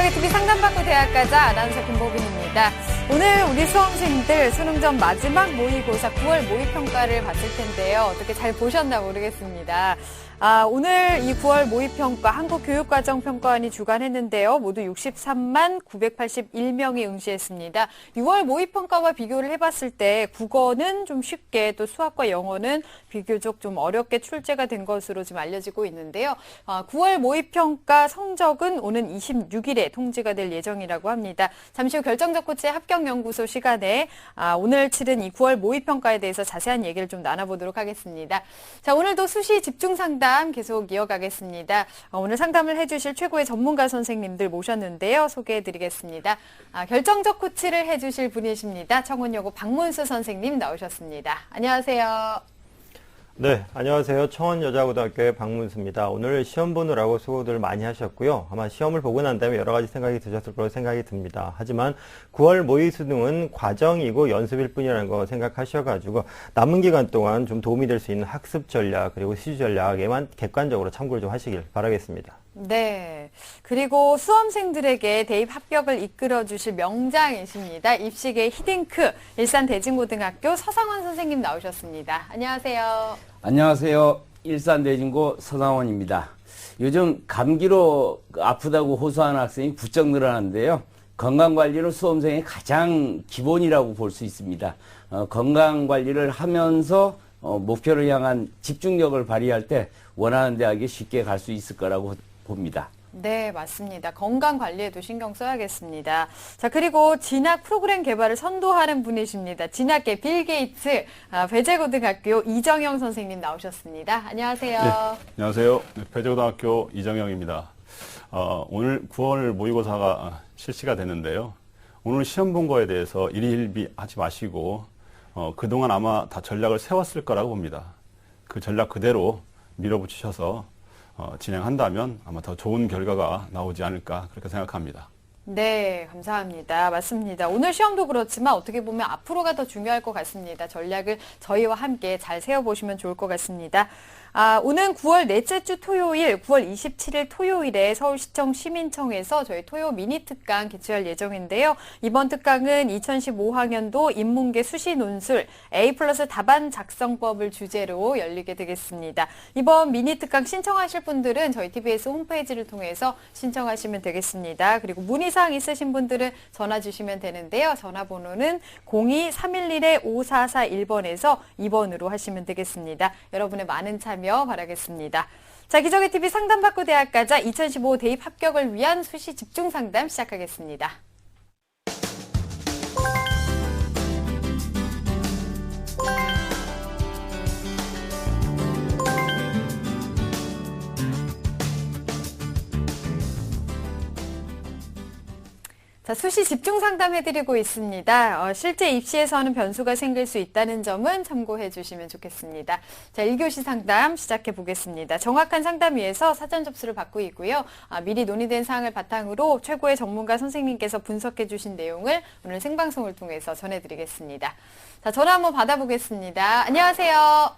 기적의 TV 상담받고 대학 가자 아나운서 김보빈입니다. 오늘 우리 수험생들 수능 전 마지막 모의고사 9월 모의평가를 봤을 텐데요. 어떻게 잘 보셨나 모르겠습니다. 오늘 이 9월 모의평가 한국교육과정평가원이 주관했는데요. 모두 63만 981명이 응시했습니다. 6월 모의평가와 비교를 해봤을 때 국어는 좀 쉽게 또 수학과 영어는 비교적 좀 어렵게 출제가 된 것으로 지금 알려지고 있는데요. 9월 모의평가 성적은 오는 26일에 통지가 될 예정이라고 합니다. 잠시 후 결정적 코치의 합격연구소 시간에 오늘 치른 이 9월 모의평가에 대해서 자세한 얘기를 좀 나눠보도록 하겠습니다. 자, 오늘도 수시 집중 상담 계속 이어가겠습니다. 오늘 상담을 해주실 최고의 전문가 선생님들 모셨는데요. 소개해드리겠습니다. 결정적 코치를 해주실 분이십니다. 청원여고 박문수 선생님 나오셨습니다. 안녕하세요. 네, 안녕하세요. 청원여자고등학교의 박문수입니다. 오늘 시험 보느라고 수고들 많이 하셨고요. 아마 시험을 보고 난 다음에 여러 가지 생각이 드셨을 거로 생각이 듭니다. 하지만 9월 모의수능은 과정이고 연습일 뿐이라는 거 생각하셔가지고 남은 기간 동안 좀 도움이 될 수 있는 학습 전략 그리고 시주 전략에만 객관적으로 참고를 좀 하시길 바라겠습니다. 네. 그리고 수험생들에게 대입 합격을 이끌어 주실 명장이십니다. 입시계 히딩크 일산대진고등학교 서상원 선생님 나오셨습니다. 안녕하세요. 안녕하세요. 일산대진고 서상원입니다. 요즘 감기로 아프다고 호소하는 학생이 부쩍 늘어나는데요. 건강관리는 수험생의 가장 기본이라고 볼 수 있습니다. 건강관리를 하면서 목표를 향한 집중력을 발휘할 때 원하는 대학에 쉽게 갈 수 있을 거라고 봅니다. 네, 맞습니다. 건강 관리에도 신경 써야겠습니다. 자, 그리고 진학 프로그램 개발을 선도하는 분이십니다. 진학계 빌 게이츠 배재고등학교 이정영 선생님 나오셨습니다. 안녕하세요. 네, 안녕하세요. 배재고등학교 이정영입니다. 오늘 9월 모의고사가 실시가 됐는데요. 오늘 시험 본 거에 대해서 일희일비하지 마시고 그동안 아마 다 전략을 세웠을 거라고 봅니다. 그 전략 그대로 밀어붙이셔서 진행한다면 아마 더 좋은 결과가 나오지 않을까 그렇게 생각합니다. 네, 감사합니다. 맞습니다. 오늘 시험도 그렇지만 어떻게 보면 앞으로가 더 중요할 것 같습니다. 전략을 저희와 함께 잘 세워보시면 좋을 것 같습니다. 오는 9월 넷째 주 토요일, 9월 27일 토요일에 서울시청 시민청에서 저희 토요 미니 특강 개최할 예정인데요. 이번 특강은 2015학년도 인문계 수시 논술 A+ 답안 작성법을 주제로 열리게 되겠습니다. 이번 미니 특강 신청하실 분들은 저희 TBS 홈페이지를 통해서 신청하시면 되겠습니다. 그리고 문의사항 있으신 분들은 전화 주시면 되는데요. 전화번호는 02-311-5441번에서 2번으로 하시면 되겠습니다. 여러분의 많은 참여 바라겠습니다. 자, 기적의 TV 상담받고 대학 가자 2015 대입 합격을 위한 수시 집중 상담 시작하겠습니다. 자, 수시 집중 상담해드리고 있습니다. 실제 입시에서는 변수가 생길 수 있다는 점은 참고해 주시면 좋겠습니다. 자, 1교시 상담 시작해 보겠습니다. 정확한 상담 위해서 사전 접수를 받고 있고요. 미리 논의된 사항을 바탕으로 최고의 전문가 선생님께서 분석해 주신 내용을 오늘 생방송을 통해서 전해드리겠습니다. 자, 전화 한번 받아보겠습니다. 안녕하세요.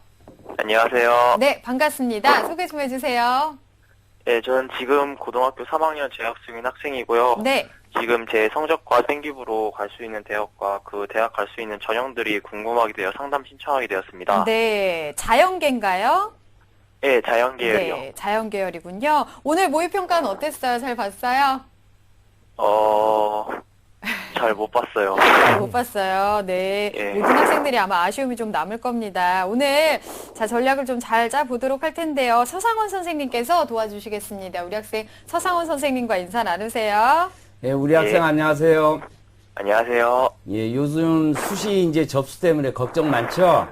안녕하세요. 네, 반갑습니다. 소개 좀 해주세요. 네, 저는 지금 고등학교 3학년 재학 중인 학생이고요. 네. 지금 제 성적과 생기부로 갈 수 있는 대학과 그 대학 갈 수 있는 전형들이 궁금하게 되어 상담 신청하게 되었습니다. 네, 자연계인가요? 네, 자연계열이요. 네, 자연계열이군요. 오늘 모의평가는 어땠어요? 잘 봤어요? 잘 못 봤어요. 못 봤어요. 네. 예. 모든 학생들이 아마 아쉬움이 좀 남을 겁니다. 오늘 자 전략을 좀 잘 짜보도록 할 텐데요. 서상원 선생님께서 도와주시겠습니다. 우리 학생 서상원 선생님과 인사 나누세요. 예, 우리 학생 안녕하세요. 안녕하세요. 예, 요즘 수시 이제 접수 때문에 걱정 많죠?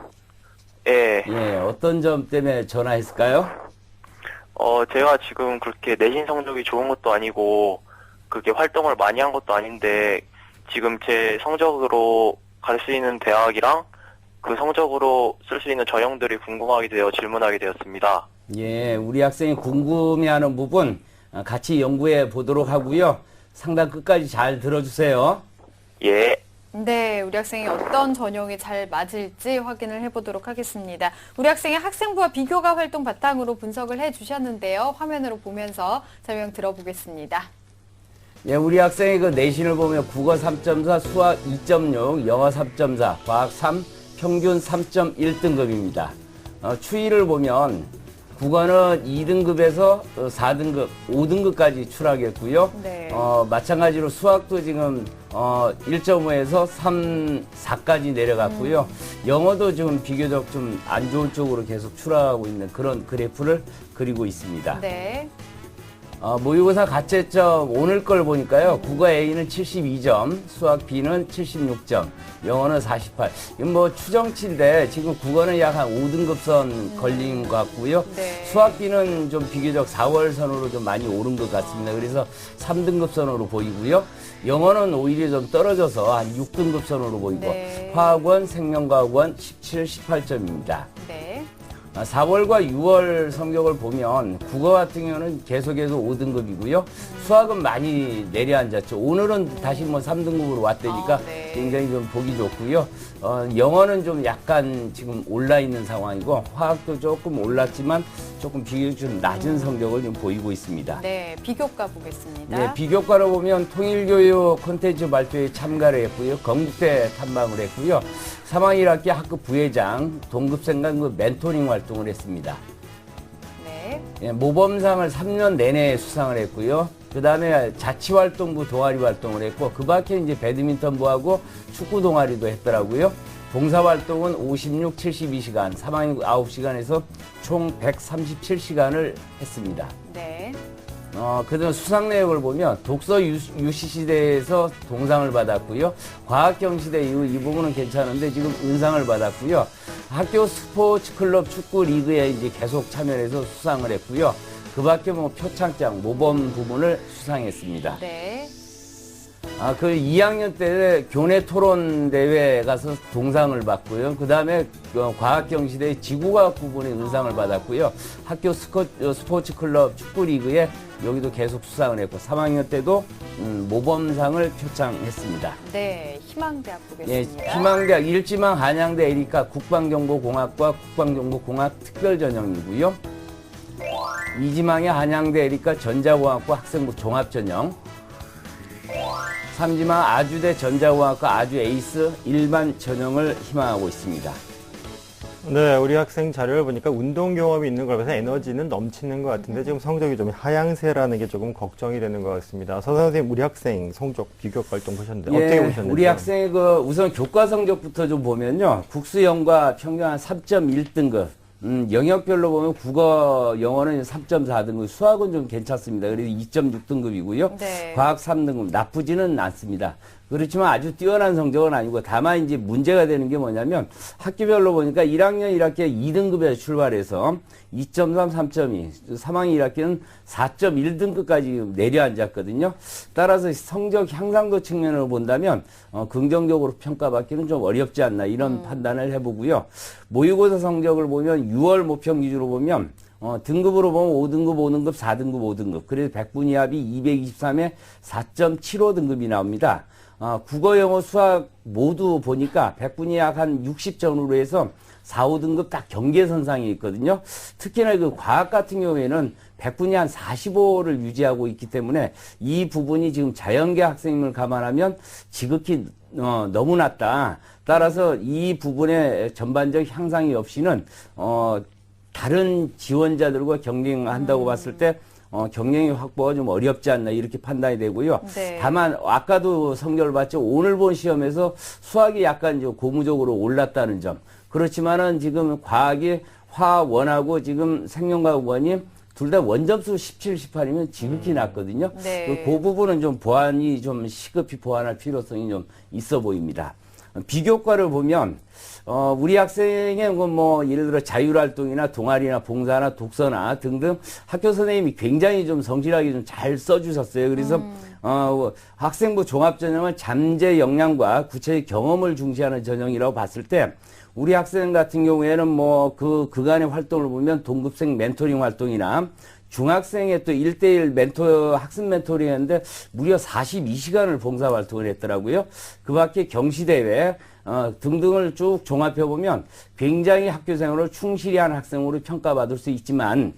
예. 예, 어떤 점 때문에 전화했을까요? 제가 지금 그렇게 내신 성적이 좋은 것도 아니고 그렇게 활동을 많이 한 것도 아닌데 지금 제 성적으로 갈 수 있는 대학이랑 그 성적으로 쓸 수 있는 전형들이 궁금하게 되어 질문하게 되었습니다. 예, 우리 학생이 궁금해하는 부분 같이 연구해 보도록 하고요. 상담 끝까지 잘 들어주세요. 예. 네, 우리 학생이 어떤 전형이 잘 맞을지 확인을 해보도록 하겠습니다. 우리 학생의 학생부와 비교가 활동 바탕으로 분석을 해주셨는데요. 화면으로 보면서 설명 들어보겠습니다. 예, 우리 학생의 그 내신을 보면 국어 3.4, 수학 2.6, 영어 3.4, 과학 3, 평균 3.1등급입니다. 추이를 보면 국어는 2등급에서 4등급, 5등급까지 추락했고요. 네. 마찬가지로 수학도 지금 1.5에서 3, 4까지 내려갔고요. 영어도 지금 비교적 좀 안 좋은 쪽으로 계속 추락하고 있는 그런 그래프를 그리고 있습니다. 네. 모의고사 가채점 오늘 걸 보니까요. 국어 A는 72점, 수학 B는 76점, 영어는 48. 이건 뭐 추정치인데 지금 국어는 약 한 5등급선 걸린 것 같고요. 네. 수학 B는 좀 비교적 4월 선으로 좀 많이 오른 것 같습니다. 그래서 3등급선으로 보이고요. 영어는 오히려 좀 떨어져서 한 6등급선으로 보이고 네. 화학원, 생명과학원 17, 18점입니다. 네. 4월과 6월 성적을 보면 국어 같은 경우는 계속해서 5등급이고요. 수학은 많이 내려앉았죠. 오늘은 다시 뭐 3등급으로 왔다니까 네. 굉장히 좀 보기 좋고요. 영어는 좀 약간 지금 올라 있는 상황이고 화학도 조금 올랐지만 조금 비교적 좀 낮은 성적을 좀 보이고 있습니다. 네. 비교과 보겠습니다. 네, 비교과로 보면 통일교육 콘텐츠 발표에 참가를 했고요. 건국대 탐방을 했고요. 3학년 1학기 학급 부회장, 동급생과 그 멘토링 활동을 했습니다. 네. 예, 모범상을 3년 내내 수상을 했고요. 그 다음에 자치활동부 동아리 활동을 했고, 그 밖에 이제 배드민턴부하고 축구 동아리도 했더라고요. 봉사활동은 56, 72시간, 3학년 9시간에서 총 137시간을 했습니다. 네. 그다음 수상 내역을 보면 독서 UC시대에서 동상을 받았고요. 과학경시대 이후 이 부분은 괜찮은데 지금 은상을 받았고요. 학교 스포츠 클럽 축구 리그에 이제 계속 참여해서 수상을 했고요. 그 밖에 뭐 표창장, 모범 부문을 수상했습니다. 네. 그 2학년 때 교내 토론 대회에 가서 동상을 받고요. 그 다음에 과학경시대 지구과학 부분에 은상을 받았고요. 학교 스포츠 클럽 축구 리그에 여기도 계속 수상을 했고 3학년 때도 모범상을 표창했습니다. 네. 희망대학 예, 보겠습니다. 희망대학 일지망 한양대 에리카 국방정보공학과 국방정보공학 특별전형이고요. 이지망의 한양대 에리카 전자공학과 학생부 종합전형. 3지망 아주대 전자공학과 아주 에이스 일반 전형을 희망하고 있습니다. 네, 우리 학생 자료를 보니까 운동 경험이 있는 걸 봐서 에너지는 넘치는 것 같은데 지금 성적이 좀 하향세라는 게 조금 걱정이 되는 것 같습니다. 서 선생님, 우리 학생 성적 비교과 활동 보셨는데 어떻게 보셨는지? 우리 학생의 우선 교과 성적부터 좀 보면요. 국수영과 평균 한 3.1등급. 영역별로 보면 국어, 영어는 3.4등급, 수학은 좀 괜찮습니다. 그래서 2.6등급이고요. 네. 과학 3등급, 나쁘지는 않습니다. 그렇지만 아주 뛰어난 성적은 아니고 다만 이제 문제가 되는 게 뭐냐면 학교별로 보니까 1학년 1학기에 2등급에서 출발해서 2.3, 3.2, 3학년 1학기는 4.1등급까지 내려앉았거든요. 따라서 성적 향상도 측면으로 본다면 긍정적으로 평가받기는 좀 어렵지 않나 이런 판단을 해보고요. 모의고사 성적을 보면 6월 모평 기준으로 보면 등급으로 보면 5등급, 5등급, 4등급, 5등급. 그래서 백분위합이 223에 4.75등급이 나옵니다. 국어, 영어, 수학 모두 보니까 백분위합 한 60점으로 해서 4, 5등급 딱 경계선상에 있거든요. 특히나 그 과학 같은 경우에는 백분위 한 45를 유지하고 있기 때문에 이 부분이 지금 자연계 학생임을 감안하면 지극히 너무 낮다. 따라서 이 부분의 전반적 향상이 없이는 다른 지원자들과 경쟁한다고 봤을 때 경쟁의 확보가 좀 어렵지 않나 이렇게 판단이 되고요. 네. 다만 아까도 성적을 봤죠. 오늘 본 시험에서 수학이 약간 좀 고무적으로 올랐다는 점. 그렇지만은 지금 과학이 화원하고 지금 생명과학원이 둘 다 원점수 17, 18이면 지극히 낮거든요. 네. 그 부분은 좀 보완이 좀 시급히 보완할 필요성이 좀 있어 보입니다. 비교과를 보면 우리 학생의 뭐 예를 들어 자율활동이나 동아리나 봉사나 독서나 등등 학교 선생님이 굉장히 좀 성실하게 좀 잘 써주셨어요. 그래서 학생부 종합전형은 잠재 역량과 구체적 경험을 중시하는 전형이라고 봤을 때 우리 학생 같은 경우에는 뭐 그간의 활동을 보면 동급생 멘토링 활동이나 중학생의 또 1대1 학습 멘토링 했는데 무려 42시간을 봉사 활동을 했더라고요. 그 밖에 경시대회, 등등을 쭉 종합해보면 굉장히 학교 생활을 충실히 한 학생으로 평가받을 수 있지만,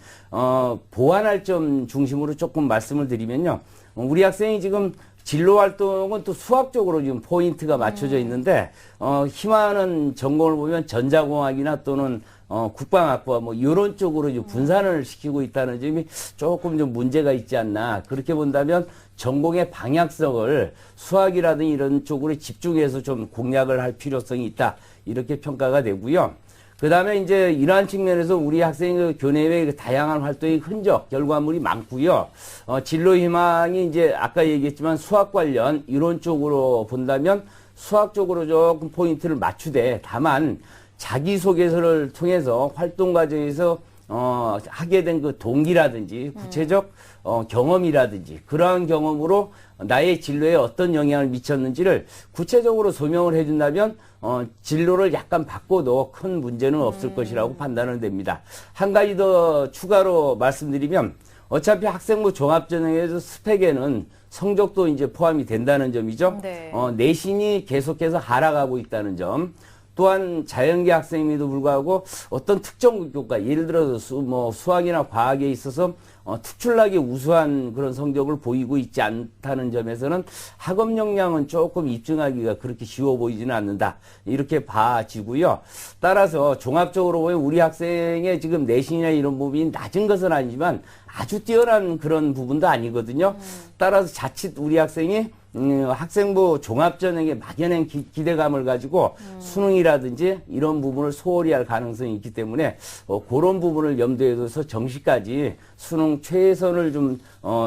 보완할 점 중심으로 조금 말씀을 드리면요. 우리 학생이 지금 진로 활동은 또 수학 쪽으로 지금 포인트가 맞춰져 있는데, 희망하는 전공을 보면 전자공학이나 또는 국방학과 뭐 이런 쪽으로 이제 분산을 시키고 있다는 점이 조금 좀 문제가 있지 않나. 그렇게 본다면 전공의 방향성을 수학이라든지 이런 쪽으로 집중해서 좀 공략을 할 필요성이 있다. 이렇게 평가가 되고요. 그 다음에 이제 이러한 측면에서 우리 학생의 교내외 다양한 활동의 흔적, 결과물이 많고요. 진로 희망이 이제 아까 얘기했지만 수학 관련 이론 쪽으로 본다면 수학 쪽으로 조금 포인트를 맞추되, 다만 자기소개서를 통해서 활동 과정에서 하게 된 그 동기라든지 구체적 경험이라든지 그러한 경험으로 나의 진로에 어떤 영향을 미쳤는지를 구체적으로 소명을 해준다면 진로를 약간 바꿔도 큰 문제는 없을 것이라고 판단을 됩니다. 한 가지 더 추가로 말씀드리면, 어차피 학생부 종합전형에서 스펙에는 성적도 이제 포함이 된다는 점이죠. 네. 내신이 계속해서 하락하고 있다는 점. 또한 자연계 학생임에도 불구하고 어떤 특정 교과, 예를 들어서 수학이나 과학에 있어서 특출나게 우수한 그런 성적을 보이고 있지 않다는 점에서는 학업 역량은 조금 입증하기가 그렇게 쉬워 보이지는 않는다. 이렇게 봐지고요. 따라서 종합적으로 보면 우리 학생의 지금 내신이나 이런 부분이 낮은 것은 아니지만 아주 뛰어난 그런 부분도 아니거든요. 따라서 자칫 우리 학생이 학생부 종합전형에 막연한 기대감을 가지고 수능이라든지 이런 부분을 소홀히 할 가능성이 있기 때문에 그런 부분을 염두에 둬서 정시까지 수능 최선을 좀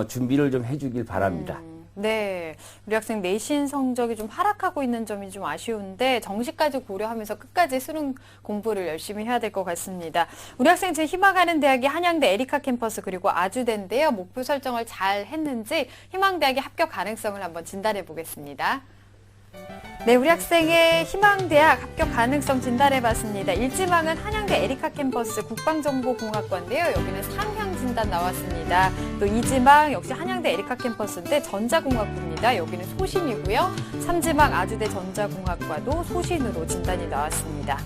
준비를 좀 해주길 바랍니다. 네, 우리 학생 내신 성적이 좀 하락하고 있는 점이 좀 아쉬운데 정시까지 고려하면서 끝까지 수능 공부를 열심히 해야 될 것 같습니다. 우리 학생 지금 희망하는 대학이 한양대 에리카 캠퍼스 그리고 아주대인데요. 목표 설정을 잘 했는지 희망대학의 합격 가능성을 한번 진단해 보겠습니다. 네, 우리 학생의 희망대학 합격 가능성 진단해봤습니다. 1지망은 한양대 에리카 캠퍼스 국방정보공학과인데요. 여기는 상향 진단 나왔습니다. 또 2지망 역시 한양대 에리카 캠퍼스인데 전자공학부입니다. 여기는 소신이고요. 3지망 아주대 전자공학과도 소신으로 진단이 나왔습니다.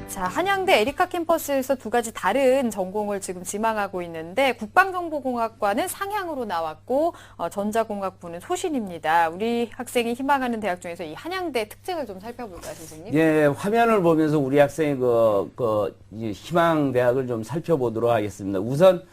자, 한양대 에리카 캠퍼스에서 두 가지 다른 전공을 지금 지망하고 있는데 국방정보공학과는 상향으로 나왔고 전자공학부는 소신입니다. 우리 학생이 희망하는 대학 중에서 이 한양대 특징을 좀 살펴볼까요, 선생님? 예, 화면을 보면서 우리 학생의 희망 대학을 좀 살펴보도록 하겠습니다. 우선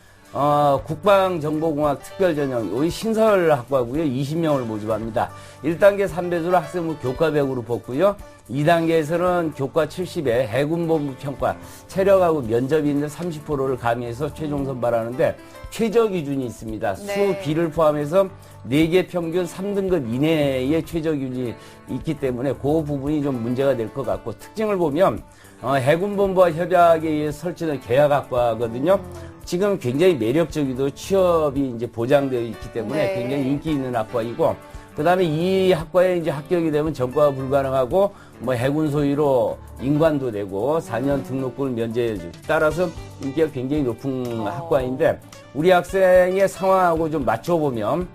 국방정보공학 특별전형, 여기 신설학과고요. 20명을 모집합니다. 1단계 3배수로 학생부 교과 100으로 뽑고요. 2단계에서는 교과 70에 해군본부 평가, 체력하고 면접이 있는 30%를 가미해서 최종 선발하는데 최저 기준이 있습니다. 네. 수 B를 포함해서 4개 평균 3등급 이내의 최저 기준이 있기 때문에 그 부분이 좀 문제가 될 것 같고, 특징을 보면 해군본부와 협약에 의해 설치된 계약학과거든요. 지금 굉장히 매력적이고 취업이 이제 보장되어 있기 때문에 네. 굉장히 인기 있는 학과이고, 그 다음에 이 학과에 이제 합격이 되면 전과가 불가능하고, 해군 소유로 인관도 되고, 4년 등록금을 면제해주고, 따라서 인기가 굉장히 높은 학과인데, 우리 학생의 상황하고 좀 맞춰보면,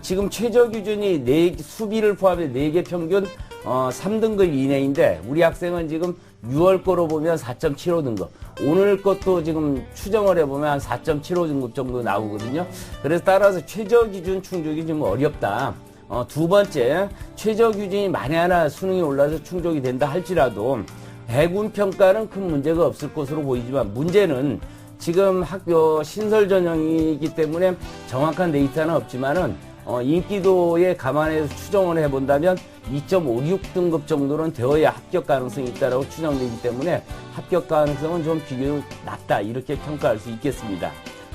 지금 최저 기준이 수비를 포함해 4개 평균 3등급 이내인데, 우리 학생은 지금 6월 거로 보면 4.75등급. 오늘 것도 지금 추정을 해보면 한 4.75등급 정도 나오거든요. 그래서 따라서 최저 기준 충족이 좀 어렵다. 두 번째, 최저 기준이 만에 하나 수능이 올라서 충족이 된다 할지라도 해군 평가는 큰 문제가 없을 것으로 보이지만, 문제는 지금 학교 신설 전형이기 때문에 정확한 데이터는 없지만은 인기도에 감안해서 추정을 해본다면 2.56등급 정도는 되어야 합격 가능성이 있다고 추정되기 때문에 합격 가능성은 좀 비교적 낮다, 이렇게 평가할 수 있겠습니다.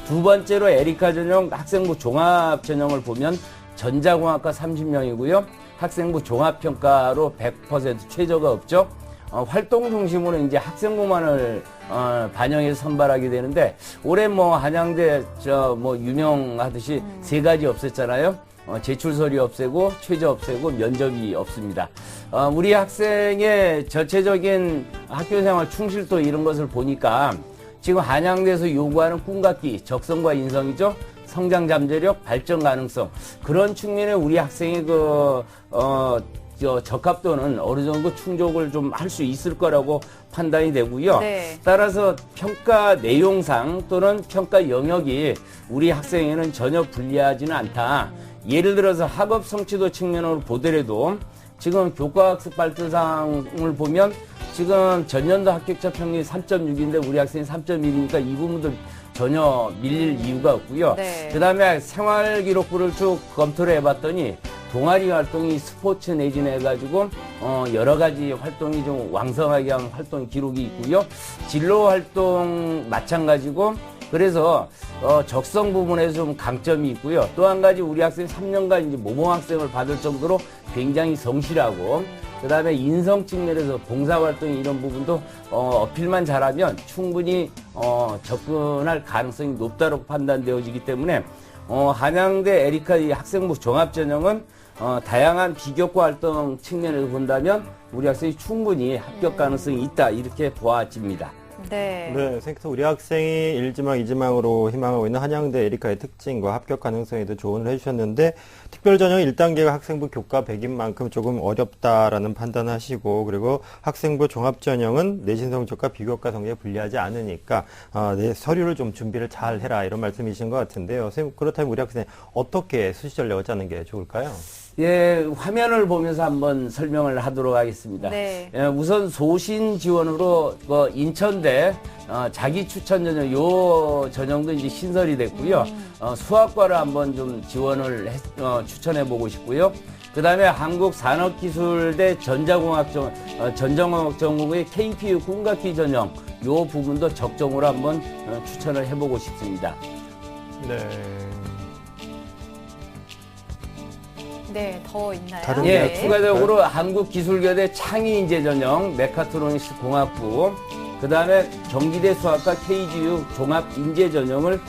두 번째로 에리카 전형 학생부 종합 전형을 보면 전자공학과 30명이고요. 학생부 종합평가로 100% 최저가 없죠. 활동 중심으로 이제 학생부만을 반영해서 선발하게 되는데, 올해 한양대 유명하듯이 세 가지 없앴잖아요. 제출 서류 없애고, 최저 없애고, 면접이 없습니다. 우리 학생의 전체적인 학교생활 충실도 이런 것을 보니까 지금 한양대에서 요구하는 꿈같기, 적성과 인성이죠. 성장 잠재력, 발전 가능성, 그런 측면에 우리 학생의 적합도는 어느 정도 충족을 좀 할 수 있을 거라고 판단이 되고요. 네. 따라서 평가 내용상 또는 평가 영역이 우리 학생에는 전혀 불리하지는 않다. 예를 들어서 학업 성취도 측면으로 보더라도 지금 교과학습 발표상을 보면 지금 전년도 합격자 평균이 3.6인데 우리 학생이 3.1이니까 이 부분도 전혀 밀릴 이유가 없고요. 네. 그다음에 생활기록부를 쭉 검토를 해봤더니 동아리 활동이 스포츠 내지는 해가지고 여러 가지 활동이 좀 왕성하게 한 활동 기록이 있고요. 진로 활동 마찬가지고 그래서 적성 부분에서 좀 강점이 있고요. 또 한 가지 우리 학생 3년간 이제 모범 학생을 받을 정도로 굉장히 성실하고 그다음에 인성 측면에서 봉사활동 이런 부분도 어필만 잘하면 충분히 접근할 가능성이 높다고 판단되어지기 때문에 한양대 에리카 이 학생부 종합전형은 다양한 비교과 활동 측면에서 본다면 우리 학생이 충분히 합격 가능성이 있다 이렇게 보아집니다. 네. 네, 선생님께서 우리 학생이 1지망, 2지망으로 희망하고 있는 한양대 에리카의 특징과 합격 가능성에도 조언을 해주셨는데 특별전형 1단계가 학생부 교과 100인 만큼 조금 어렵다라는 판단하시고 그리고 학생부 종합전형은 내신 성적과 비교과 성적에 불리하지 않으니까 내 서류를 좀 준비를 잘 해라 이런 말씀이신 것 같은데요. 선생님 그렇다면 우리 학생 어떻게 수시 전략을 짜는 게 좋을까요? 예, 화면을 보면서 한번 설명을 하도록 하겠습니다. 네. 예, 우선 소신 지원으로 인천대 자기 추천 전형 요 전형도 이제 신설이 됐고요. 수학과를 한번 좀 지원을 추천해 보고 싶고요. 그다음에 한국산업기술대 전자공학 전공의 KPU 공학기 전형 요 부분도 적정으로 한번 추천을 해보고 싶습니다. 네. 네, 더 있나요? 다른 예, 네. 추가적으로 한국기술교대 창의인재 전형 메카트로닉스 공학부, 그 다음에 경기대 수학과 KGU 종합인재 전형을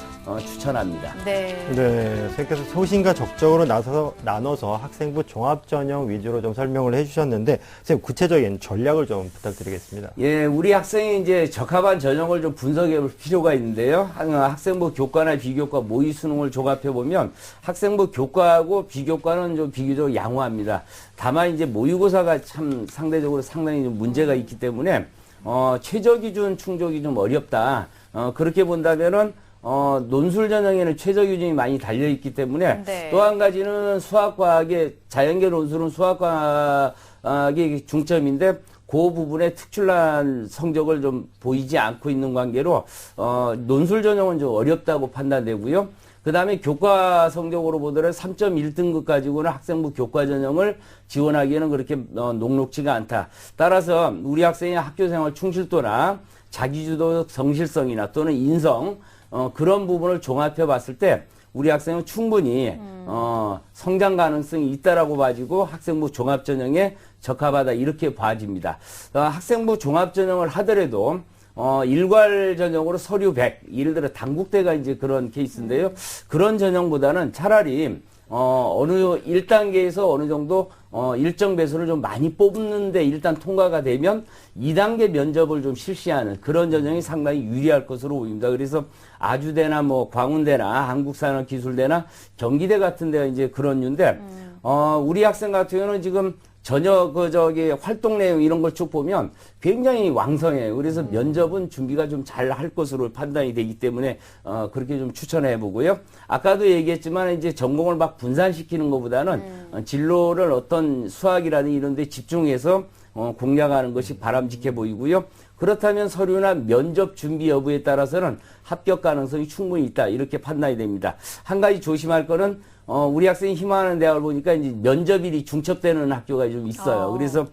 추천합니다. 네. 네, 선생님께서 소신과 적정으로 나눠서 학생부 종합전형 위주로 좀 설명을 해주셨는데 선생님 구체적인 전략을 좀 부탁드리겠습니다. 예, 우리 학생이 이제 적합한 전형을 좀 분석해 볼 필요가 있는데요. 학생부 교과나 비교과 모의 수능을 종합해 보면 학생부 교과하고 비교과는 좀 비교적 양호합니다. 다만 이제 모의고사가 참 상대적으로 상당히 좀 문제가 있기 때문에 최저 기준 충족이 좀 어렵다. 그렇게 본다면은 논술 전형에는 최저 기준이 많이 달려있기 때문에 네. 또 한 가지는 수학과학의 자연계 논술은 수학과학의 중점인데 그 부분에 특출난 성적을 좀 보이지 않고 있는 관계로 논술 전형은 좀 어렵다고 판단되고요. 그 다음에 교과 성적으로 보더라도 3.1등급 가지고는 학생부 교과 전형을 지원하기에는 그렇게 녹록지가 않다. 따라서 우리 학생의 학교생활 충실도나 자기주도 성실성이나 또는 인성 그런 부분을 종합해 봤을 때 우리 학생은 충분히 성장 가능성이 있다라고 봐지고 학생부 종합전형에 적합하다 이렇게 봐집니다. 학생부 종합전형을 하더라도 일괄 전형으로 서류 100, 예를 들어 당국대가 이제 그런 케이스인데요. 그런 전형보다는 차라리 어느 1단계에서 어느 정도 일정 배수를 좀 많이 뽑는데 일단 통과가 되면 2단계 면접을 좀 실시하는 그런 전형이 상당히 유리할 것으로 보입니다. 그래서 아주대나 뭐 광운대나 한국산업기술대나 경기대 같은 데가 이제 그런 류인데 우리 학생 같은 경우는 지금 전혀 활동 내용 이런 걸 쭉 보면 굉장히 왕성해요. 그래서 면접은 준비가 좀 잘 할 것으로 판단이 되기 때문에 그렇게 좀 추천해 보고요. 아까도 얘기했지만 이제 전공을 막 분산시키는 것보다는 진로를 어떤 수학이라든지 이런 데 집중해서 공략하는 것이 바람직해 보이고요. 그렇다면 서류나 면접 준비 여부에 따라서는 합격 가능성이 충분히 있다. 이렇게 판단이 됩니다. 한 가지 조심할 거는 우리 학생이 희망하는 대학을 보니까 이제 면접일이 중첩되는 학교가 좀 있어요. 그래서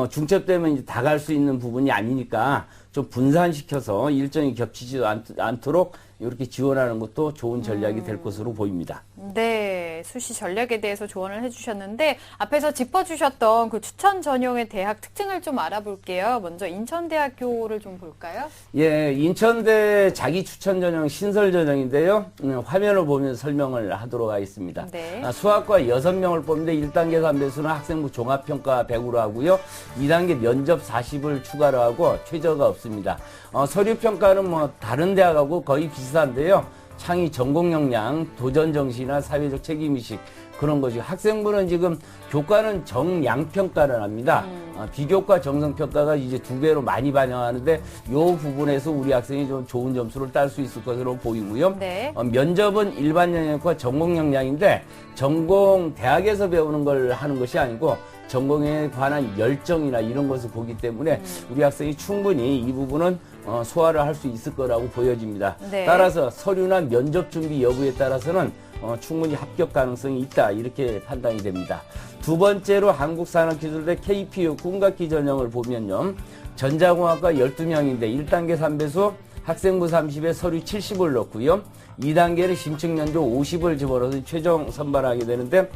중첩되면 이제 다 갈 수 있는 부분이 아니니까 좀 분산시켜서 일정이 겹치지 않도록 이렇게 지원하는 것도 좋은 전략이 될 것으로 보입니다. 네, 수시 전략에 대해서 조언을 해주셨는데 앞에서 짚어주셨던 그 추천 전형의 대학 특징을 좀 알아볼게요. 먼저 인천대학교를 좀 볼까요? 예, 인천대 자기 추천 전형 신설 전형인데요. 화면을 보면서 설명을 하도록 하겠습니다. 네. 수학과 6명을 뽑는데 1단계 3배수는 학생부 종합평가 100으로 하고요. 2단계 면접 40을 추가로 하고 최저가 없습니다. 서류평가는 뭐 다른 대학하고 거의 비슷한데요. 창의 전공 역량, 도전 정신이나 사회적 책임의식, 그런 것이 학생부는 지금 교과는 정량평가를 합니다. 비교과 정성평가가 이제 2배로 많이 반영하는데 이 부분에서 우리 학생이 좀 좋은 점수를 딸 수 있을 것으로 보이고요. 네. 면접은 일반 영역과 전공 역량인데 전공 대학에서 배우는 걸 하는 것이 아니고 전공에 관한 열정이나 이런 것을 보기 때문에 우리 학생이 충분히 이 부분은 소화를 할 수 있을 거라고 보여집니다. 네. 따라서 서류나 면접 준비 여부에 따라서는 충분히 합격 가능성이 있다 이렇게 판단이 됩니다. 두 번째로 한국산업기술대 KPU 군각기 전형을 보면요. 전자공학과 12명인데 1단계 3배수 학생부 30에 서류 70을 넣고요. 2단계는 심층 면접 50을 집어넣어서 최종 선발하게 되는데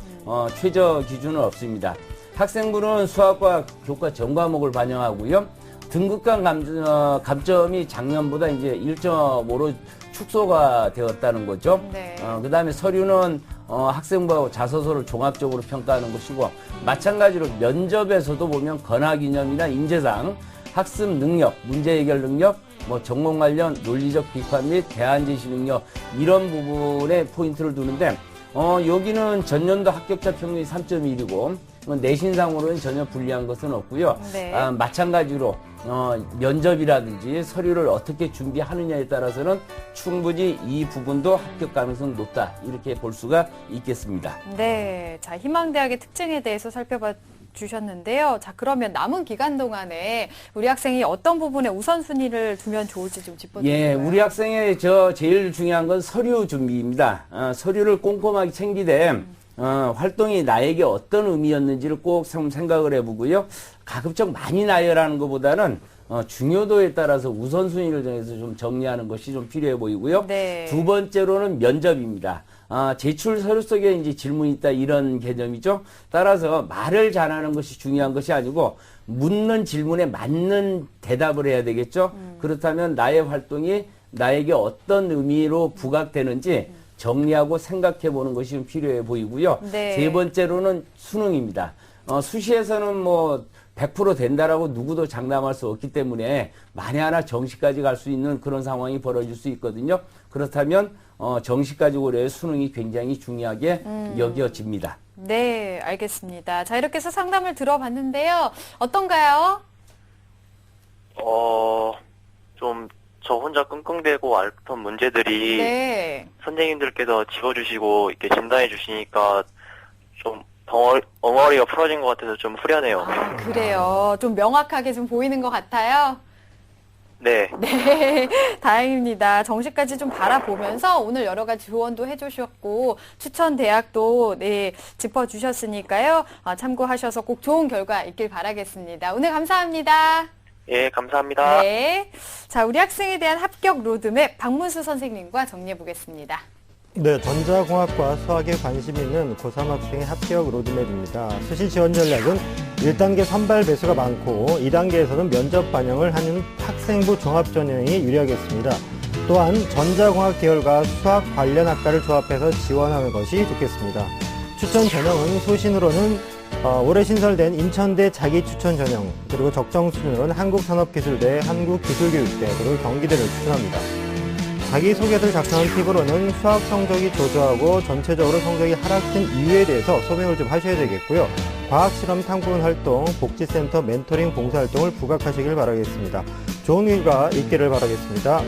최저 기준은 없습니다. 학생부는 수학과 교과 전 과목을 반영하고요. 등급간 감점이 작년보다 이제 1.5로 축소가 되었다는 거죠. 네. 그다음에 서류는 학생부하고 자소서를 종합적으로 평가하는 것이고 마찬가지로 면접에서도 보면 권하기념이나 인재상, 학습 능력, 문제 해결 능력, 전공 관련 논리적 비판 및 대안 제시 능력 이런 부분에 포인트를 두는데 여기는 전년도 합격자 평균이 3.1이고 내신상으로는 전혀 불리한 것은 없고요. 네. 마찬가지로 면접이라든지 서류를 어떻게 준비하느냐에 따라서는 충분히 이 부분도 합격 가능성이 높다 이렇게 볼 수가 있겠습니다. 네. 자, 희망대학의 특징에 대해서 살펴봐 주셨는데요. 자, 그러면 남은 기간 동안에 우리 학생이 어떤 부분에 우선순위를 두면 좋을지 좀 짚어주세요. 예, 우리 학생의 제일 중요한 건 서류 준비입니다. 서류를 꼼꼼하게 챙기되 활동이 나에게 어떤 의미였는지를 꼭 생각을 해보고요. 가급적 많이 나열하는 것보다는 중요도에 따라서 우선순위를 정해서 좀 정리하는 것이 좀 필요해 보이고요. 네. 두 번째로는 면접입니다. 제출 서류 속에 이제 질문이 있다 이런 개념이죠. 따라서 말을 잘하는 것이 중요한 것이 아니고 묻는 질문에 맞는 대답을 해야 되겠죠. 그렇다면 나의 활동이 나에게 어떤 의미로 부각되는지 정리하고 생각해 보는 것이 좀 필요해 보이고요. 네. 세 번째로는 수능입니다. 수시에서는 100% 된다라고 누구도 장담할 수 없기 때문에 만에 하나 정시까지 갈 수 있는 그런 상황이 벌어질 수 있거든요. 그렇다면 정시까지 고려해 수능이 굉장히 중요하게 여겨집니다. 네, 알겠습니다. 자, 이렇게 해서 상담을 들어봤는데요. 어떤가요? 좀 저 혼자 끙끙대고 앓던 문제들이 네. 선생님들께서 짚어주시고 이렇게 진단해 주시니까 좀 엉어리가 풀어진 것 같아서 좀 후련해요. 아, 그래요. 좀 명확하게 좀 보이는 것 같아요. 네. 네, 다행입니다. 정시까지 좀 바라보면서 오늘 여러 가지 조언도 해주셨고 추천 대학도 네, 짚어주셨으니까요. 참고하셔서 꼭 좋은 결과 있길 바라겠습니다. 오늘 감사합니다. 예, 감사합니다. 네, 자 우리 학생에 대한 합격 로드맵 박문수 선생님과 정리해 보겠습니다. 네, 전자공학과 수학에 관심 있는 고3 학생의 합격 로드맵입니다. 수시 지원 전략은 1단계 선발 배수가 많고 2단계에서는 면접 반영을 하는 학생부 종합전형이 유리하겠습니다. 또한 전자공학 계열과 수학 관련 학과를 조합해서 지원하는 것이 좋겠습니다. 추천 전형은 소신으로는 올해 신설된 인천대 자기추천 전형, 그리고 적정 수준으로는 한국산업기술대, 한국기술교육대, 그리고 경기대를 추천합니다. 자기소개서를 작성한 팁으로는 수학 성적이 저조하고 전체적으로 성적이 하락된 이유에 대해서 소명을 좀 하셔야 되겠고요. 과학실험 탐구원 활동, 복지센터 멘토링 봉사활동을 부각하시길 바라겠습니다. 좋은 결과 있기를 바라겠습니다.